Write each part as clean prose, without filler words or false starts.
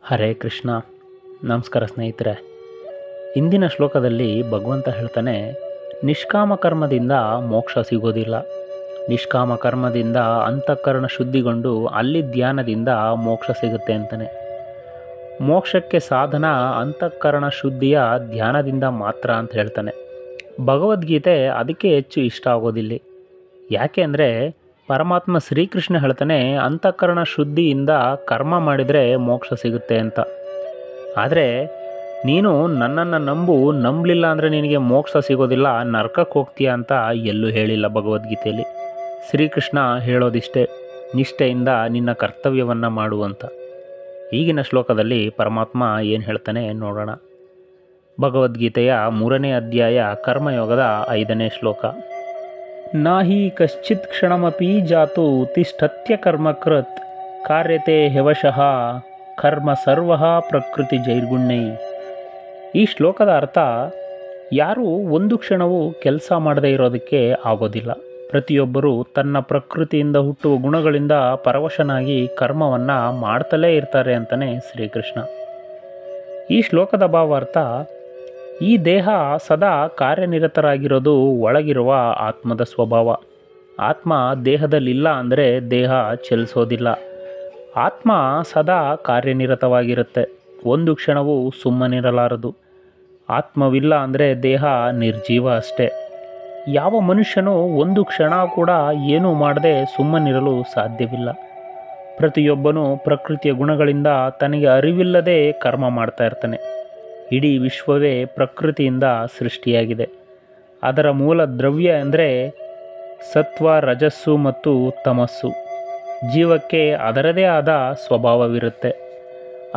ಹರೇ ಕೃಷ್ಣ. ನಮಸ್ಕಾರ ಸ್ನೇಹಿತರೆ. ಇಂದಿನ ಶ್ಲೋಕದಲ್ಲಿ ಭಗವಂತ ಹೇಳ್ತಾನೆ, ನಿಷ್ಕಾಮ ಕರ್ಮದಿಂದ ಮೋಕ್ಷ ಸಿಗೋದಿಲ್ಲ. ನಿಷ್ಕಾಮ ಕರ್ಮದಿಂದ ಅಂತಃಕರಣ ಶುದ್ಧಿಗೊಂಡು ಅಲ್ಲಿ ಧ್ಯಾನದಿಂದ ಮೋಕ್ಷ ಸಿಗುತ್ತೆ ಅಂತಾನೆ. ಮೋಕ್ಷಕ್ಕೆ ಸಾಧನ ಅಂತಃಕರಣ ಶುದ್ಧಿಯ ಧ್ಯಾನದಿಂದ ಮಾತ್ರ ಅಂತ ಹೇಳ್ತಾನೆ. ಭಗವದ್ಗೀತೆ ಅದಕ್ಕೆ ಹೆಚ್ಚು ಇಷ್ಟ ಆಗೋದಿಲ್ಲ. ಯಾಕೆ ಅಂದರೆ ಪರಮಾತ್ಮ ಶ್ರೀಕೃಷ್ಣ ಹೇಳ್ತಾನೆ, ಅಂತಃಕರಣ ಶುದ್ಧಿಯಿಂದ ಕರ್ಮ ಮಾಡಿದರೆ ಮೋಕ್ಷ ಸಿಗುತ್ತೆ ಅಂತ. ಆದರೆ ನೀನು ನನ್ನನ್ನು ನಂಬಲಿಲ್ಲ ಅಂದರೆ ನಿನಗೆ ಮೋಕ್ಷ ಸಿಗೋದಿಲ್ಲ, ನರಕಕ್ಕೆ ಹೋಗ್ತೀಯ ಅಂತ ಎಲ್ಲೂ ಹೇಳಿಲ್ಲ ಭಗವದ್ಗೀತೆಯಲ್ಲಿ. ಶ್ರೀಕೃಷ್ಣ ಹೇಳೋದಿಷ್ಟೇ, ನಿಷ್ಠೆಯಿಂದ ನಿನ್ನ ಕರ್ತವ್ಯವನ್ನು ಮಾಡುವಂತ. ಈಗಿನ ಶ್ಲೋಕದಲ್ಲಿ ಪರಮಾತ್ಮ ಏನು ಹೇಳ್ತಾನೆ ನೋಡೋಣ. ಭಗವದ್ಗೀತೆಯ 3ನೇ ಅಧ್ಯಾಯ ಕರ್ಮಯೋಗದ 5ನೇ ಶ್ಲೋಕ. ನಾಹಿ ಕಶ್ಚಿತ್ ಕ್ಷಣಮಪಿ ಜಾತು ತಿಷ್ಠತ್ಯ ಕರ್ಮಕೃತ್ ಕಾರ್ಯತೆ ಹ್ಯವಶಃ ಕರ್ಮ ಸರ್ವ ಪ್ರಕೃತಿ ಜೈರ್ಗುಣ್ಯೈ. ಈ ಶ್ಲೋಕದ ಅರ್ಥ, ಯಾರೂ ಒಂದು ಕ್ಷಣವೂ ಕೆಲಸ ಮಾಡದೇ ಇರೋದಕ್ಕೆ ಆಗೋದಿಲ್ಲ. ಪ್ರತಿಯೊಬ್ಬರೂ ತನ್ನ ಪ್ರಕೃತಿಯಿಂದ ಹುಟ್ಟುವ ಗುಣಗಳಿಂದ ಪರವಶನಾಗಿ ಕರ್ಮವನ್ನು ಮಾಡ್ತಲೇ ಇರ್ತಾರೆ ಅಂತಲೇ ಶ್ರೀಕೃಷ್ಣ. ಈ ಶ್ಲೋಕದ ಭಾವಾರ್ಥ, ಈ ದೇಹ ಸದಾ ಕಾರ್ಯನಿರತರಾಗಿರೋದು ಒಳಗಿರುವ ಆತ್ಮದ ಸ್ವಭಾವ. ಆತ್ಮ ದೇಹದಲ್ಲಿಲ್ಲ ಅಂದರೆ ದೇಹ ಚಲಿಸೋದಿಲ್ಲ. ಆತ್ಮ ಸದಾ ಕಾರ್ಯನಿರತವಾಗಿರುತ್ತೆ, ಒಂದು ಕ್ಷಣವೂ ಸುಮ್ಮನಿರಲಾರದು. ಆತ್ಮವಿಲ್ಲ ಅಂದರೆ ದೇಹ ನಿರ್ಜೀವ ಅಷ್ಟೇ. ಯಾವ ಮನುಷ್ಯನೂ ಒಂದು ಕ್ಷಣ ಕೂಡ ಏನೂ ಮಾಡದೆ ಸುಮ್ಮನಿರಲು ಸಾಧ್ಯವಿಲ್ಲ. ಪ್ರತಿಯೊಬ್ಬನೂ ಪ್ರಕೃತಿಯ ಗುಣಗಳಿಂದ ತನಗೆ ಅರಿವಿಲ್ಲದೆ ಕರ್ಮ ಮಾಡ್ತಾ ಇರ್ತಾನೆ. ಇಡೀ ವಿಶ್ವವೇ ಪ್ರಕೃತಿಯಿಂದ ಸೃಷ್ಟಿಯಾಗಿದೆ. ಅದರ ಮೂಲ ದ್ರವ್ಯ ಅಂದರೆ ಸತ್ವ, ರಜಸ್ಸು ಮತ್ತು ತಮಸ್ಸು. ಜೀವಕ್ಕೆ ಅದರದೇ ಆದ ಸ್ವಭಾವವಿರುತ್ತೆ.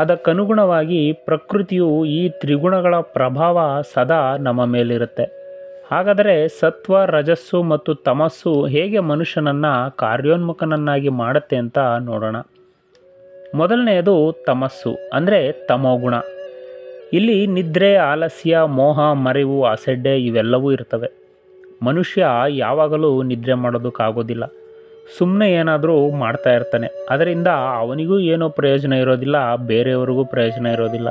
ಅದಕ್ಕನುಗುಣವಾಗಿ ಪ್ರಕೃತಿಯು ಈ ತ್ರಿಗುಣಗಳ ಪ್ರಭಾವ ಸದಾ ನಮ್ಮ ಮೇಲಿರುತ್ತೆ. ಹಾಗಾದರೆ ಸತ್ವ, ರಜಸ್ಸು ಮತ್ತು ತಮಸ್ಸು ಹೇಗೆ ಮನುಷ್ಯನನ್ನು ಕಾರ್ಯೋನ್ಮುಖನನ್ನಾಗಿ ಮಾಡುತ್ತೆ ಅಂತ ನೋಡೋಣ. ಮೊದಲನೆಯದು ತಮಸ್ಸು ಅಂದರೆ ತಮೋಗುಣ. ಇಲ್ಲಿ ನಿದ್ರೆ, ಆಲಸ್ಯ, ಮೋಹ, ಮರೆವು, ಅಸಡ್ಡೆ ಇವೆಲ್ಲವೂ ಇರ್ತವೆ. ಮನುಷ್ಯ ಯಾವಾಗಲೂ ನಿದ್ರೆ ಮಾಡೋದಕ್ಕಾಗೋದಿಲ್ಲ. ಸುಮ್ಮನೆ ಏನಾದರೂ ಮಾಡ್ತಾ ಇರ್ತಾನೆ. ಅದರಿಂದ ಅವನಿಗೂ ಏನೋ ಪ್ರಯೋಜನ ಇರೋದಿಲ್ಲ, ಬೇರೆಯವರಿಗೂ ಪ್ರಯೋಜನ ಇರೋದಿಲ್ಲ.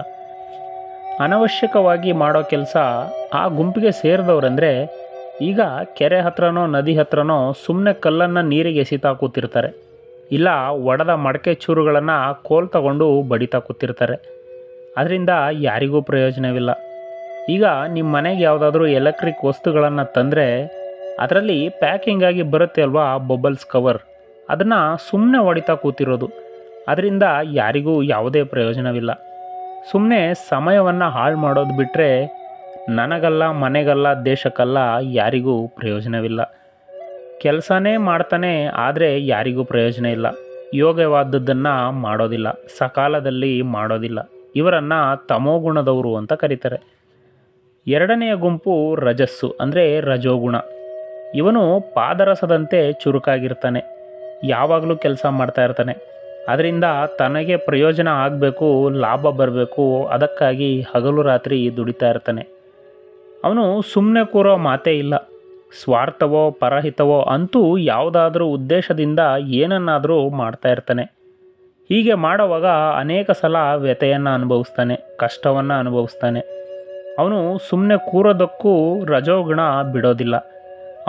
ಅನವಶ್ಯಕವಾಗಿ ಮಾಡೋ ಕೆಲಸ. ಆ ಗುಂಪಿಗೆ ಸೇರಿದವರಂದರೆ, ಈಗ ಕೆರೆ ಹತ್ರನೋ ನದಿ ಹತ್ರನೋ ಸುಮ್ಮನೆ ಕಲ್ಲನ್ನು ನೀರಿಗೆ ಎಸಿತಾ ಕೂತಿರ್ತಾರೆ, ಇಲ್ಲ ಒಡೆದ ಮಡಕೆ ಚೂರುಗಳನ್ನು ಕೋಲ್ ತಗೊಂಡು ಬಡಿತಾ ಕೂತಿರ್ತಾರೆ. ಅದರಿಂದ ಯಾರಿಗೂ ಪ್ರಯೋಜನವಿಲ್ಲ. ಈಗ ನಿಮ್ಮ ಮನೆಗೆ ಯಾವುದಾದ್ರೂ ಎಲೆಕ್ಟ್ರಿಕ್ ವಸ್ತುಗಳನ್ನು ತಂದರೆ ಅದರಲ್ಲಿ ಪ್ಯಾಕಿಂಗ್ ಆಗಿ ಬರುತ್ತೆ ಅಲ್ವಾ, ಬಬಲ್ಸ್ ಕವರ್, ಅದನ್ನು ಸುಮ್ಮನೆ ಹೊಡಿತಾ ಕೂತಿರೋದು. ಅದರಿಂದ ಯಾರಿಗೂ ಯಾವುದೇ ಪ್ರಯೋಜನವಿಲ್ಲ. ಸುಮ್ಮನೆ ಸಮಯವನ್ನು ಹಾಳು ಮಾಡೋದು ಬಿಟ್ಟರೆ ನನಗಲ್ಲ, ಮನೆಗಲ್ಲ, ದೇಶಕ್ಕಲ್ಲ, ಯಾರಿಗೂ ಪ್ರಯೋಜನವಿಲ್ಲ. ಕೆಲಸನೇ ಮಾಡ್ತಾನೆ, ಆದರೆ ಯಾರಿಗೂ ಪ್ರಯೋಜನ ಇಲ್ಲ. ಯೋಗ್ಯವಾದದ್ದನ್ನು ಮಾಡೋದಿಲ್ಲ, ಸಕಾಲದಲ್ಲಿ ಮಾಡೋದಿಲ್ಲ. ಇವರನ್ನು ತಮೋಗುಣದವರು ಅಂತ ಕರೀತಾರೆ. ಎರಡನೆಯ ಗುಂಪು ರಜಸ್ಸು ಅಂದರೆ ರಜೋಗುಣ. ಇವನು ಪಾದರಸದಂತೆ ಚುರುಕಾಗಿರ್ತಾನೆ, ಯಾವಾಗಲೂ ಕೆಲಸ ಮಾಡ್ತಾ ಇರ್ತಾನೆ. ಅದರಿಂದ ತನಗೆ ಪ್ರಯೋಜನ ಆಗಬೇಕು, ಲಾಭ ಬರಬೇಕು, ಅದಕ್ಕಾಗಿ ಹಗಲು ರಾತ್ರಿ ದುಡಿತಾ ಇರ್ತಾನೆ. ಅವನು ಸುಮ್ಮನೆ ಕೂರೋ ಮಾತೇ ಇಲ್ಲ. ಸ್ವಾರ್ಥವೋ ಪರಹಿತವೋ ಅಂತೂ ಯಾವುದಾದ್ರೂ ಉದ್ದೇಶದಿಂದ ಏನನ್ನಾದರೂ ಮಾಡ್ತಾ ಇರ್ತಾನೆ. ಹೀಗೆ ಮಾಡುವಾಗ ಅನೇಕ ಸಲ ವ್ಯಥೆಯನ್ನು ಅನುಭವಿಸ್ತಾನೆ, ಕಷ್ಟವನ್ನು ಅನುಭವಿಸ್ತಾನೆ. ಅವನು ಸುಮ್ಮನೆ ಕೂರೋದಕ್ಕೂ ರಜೋಗುಣ ಬಿಡೋದಿಲ್ಲ.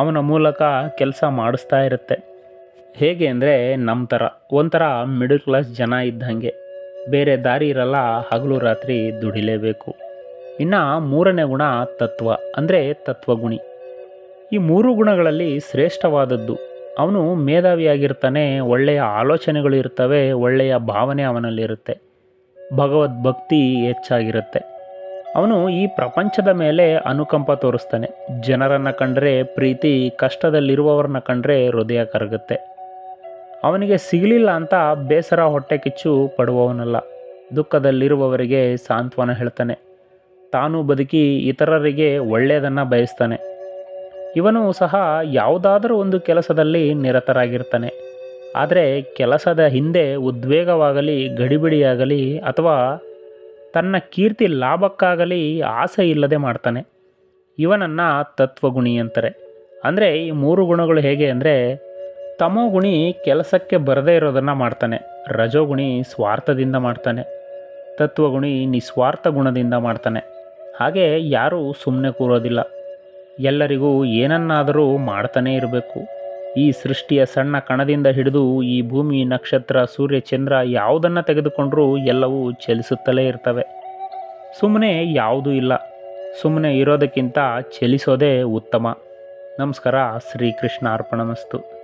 ಅವನ ಮೂಲಕ ಕೆಲಸ ಮಾಡಿಸ್ತಾ ಇರುತ್ತೆ. ಹೇಗೆ ಅಂದರೆ ನಮ್ಮ ಥರ ಒಂಥರ ಮಿಡಲ್ ಕ್ಲಾಸ್ ಜನ ಇದ್ದಂಗೆ. ಬೇರೆ ದಾರಿ ಇರಲ್ಲ, ಹಗಲು ರಾತ್ರಿ ದುಡಿಲೇಬೇಕು. ಇನ್ನು 3ನೇ ಗುಣ ತತ್ವ ಅಂದರೆ ತತ್ವಗುಣಿ. ಈ 3 ಗುಣಗಳಲ್ಲಿ ಶ್ರೇಷ್ಠವಾದದ್ದು. ಅವನು ಮೇಧಾವಿಯಾಗಿರ್ತಾನೆ, ಒಳ್ಳೆಯ ಆಲೋಚನೆಗಳು ಇರ್ತವೆ, ಒಳ್ಳೆಯ ಭಾವನೆ ಅವನಲ್ಲಿರುತ್ತೆ, ಭಗವದ್ಭಕ್ತಿ ಹೆಚ್ಚಾಗಿರುತ್ತೆ. ಅವನು ಈ ಪ್ರಪಂಚದ ಮೇಲೆ ಅನುಕಂಪ ತೋರಿಸ್ತಾನೆ. ಜನರನ್ನು ಕಂಡರೆ ಪ್ರೀತಿ, ಕಷ್ಟದಲ್ಲಿರುವವರನ್ನ ಕಂಡರೆ ಹೃದಯ ಕರಗುತ್ತೆ. ಅವನಿಗೆ ಸಿಗಲಿಲ್ಲ ಅಂತ ಬೇಸರ, ಹೊಟ್ಟೆ ಕಿಚ್ಚು ಪಡುವವನಲ್ಲ. ದುಃಖದಲ್ಲಿರುವವರಿಗೆ ಸಾಂತ್ವನ ಹೇಳ್ತಾನೆ. ತಾನು ಬದುಕಿ ಇತರರಿಗೆ ಒಳ್ಳೆಯದನ್ನು ಬಯಸ್ತಾನೆ. ಇವನು ಸಹ ಯಾವುದಾದರೂ ಒಂದು ಕೆಲಸದಲ್ಲಿ ನಿರತರಾಗಿರ್ತಾನೆ. ಆದರೆ ಕೆಲಸದ ಹಿಂದೆ ಉದ್ವೇಗವಾಗಲಿ, ಗಡಿಬಿಡಿಯಾಗಲಿ ಅಥವಾ ತನ್ನ ಕೀರ್ತಿ ಲಾಭಕ್ಕಾಗಲಿ ಆಸೆ ಇಲ್ಲದೆ ಮಾಡ್ತಾನೆ. ಇವನನ್ನು ತತ್ವಗುಣಿ ಅಂತಾರೆ. ಅಂದರೆ ಈ 3 ಗುಣಗಳು ಹೇಗೆ ಅಂದರೆ, ತಮೋಗುಣಿ ಕೆಲಸಕ್ಕೆ ಬರದೇ ಇರೋದನ್ನು ಮಾಡ್ತಾನೆ, ರಜೋಗುಣಿ ಸ್ವಾರ್ಥದಿಂದ ಮಾಡ್ತಾನೆ, ತತ್ವಗುಣಿ ನಿಸ್ವಾರ್ಥ ಗುಣದಿಂದ ಮಾಡ್ತಾನೆ. ಹಾಗೆ ಯಾರೂ ಸುಮ್ಮನೆ ಕೂರೋದಿಲ್ಲ. ಎಲ್ಲರಿಗೂ ಏನನ್ನಾದರೂ ಮಾಡ್ತಾನೇ ಇರಬೇಕು. ಈ ಸೃಷ್ಟಿಯ ಸಣ್ಣ ಕಣದಿಂದ ಹಿಡಿದು ಈ ಭೂಮಿ, ನಕ್ಷತ್ರ, ಸೂರ್ಯ, ಚಂದ್ರ ಯಾವುದನ್ನು ತೆಗೆದುಕೊಂಡರೂ ಎಲ್ಲವೂ ಚಲಿಸುತ್ತಲೇ ಇರ್ತವೆ. ಸುಮ್ಮನೆ ಯಾವುದೂ ಇಲ್ಲ. ಸುಮ್ಮನೆ ಇರೋದಕ್ಕಿಂತ ಚಲಿಸೋದೇ ಉತ್ತಮ. ನಮಸ್ಕಾರ. ಶ್ರೀಕೃಷ್ಣ ಅರ್ಪಣಮಸ್ತು.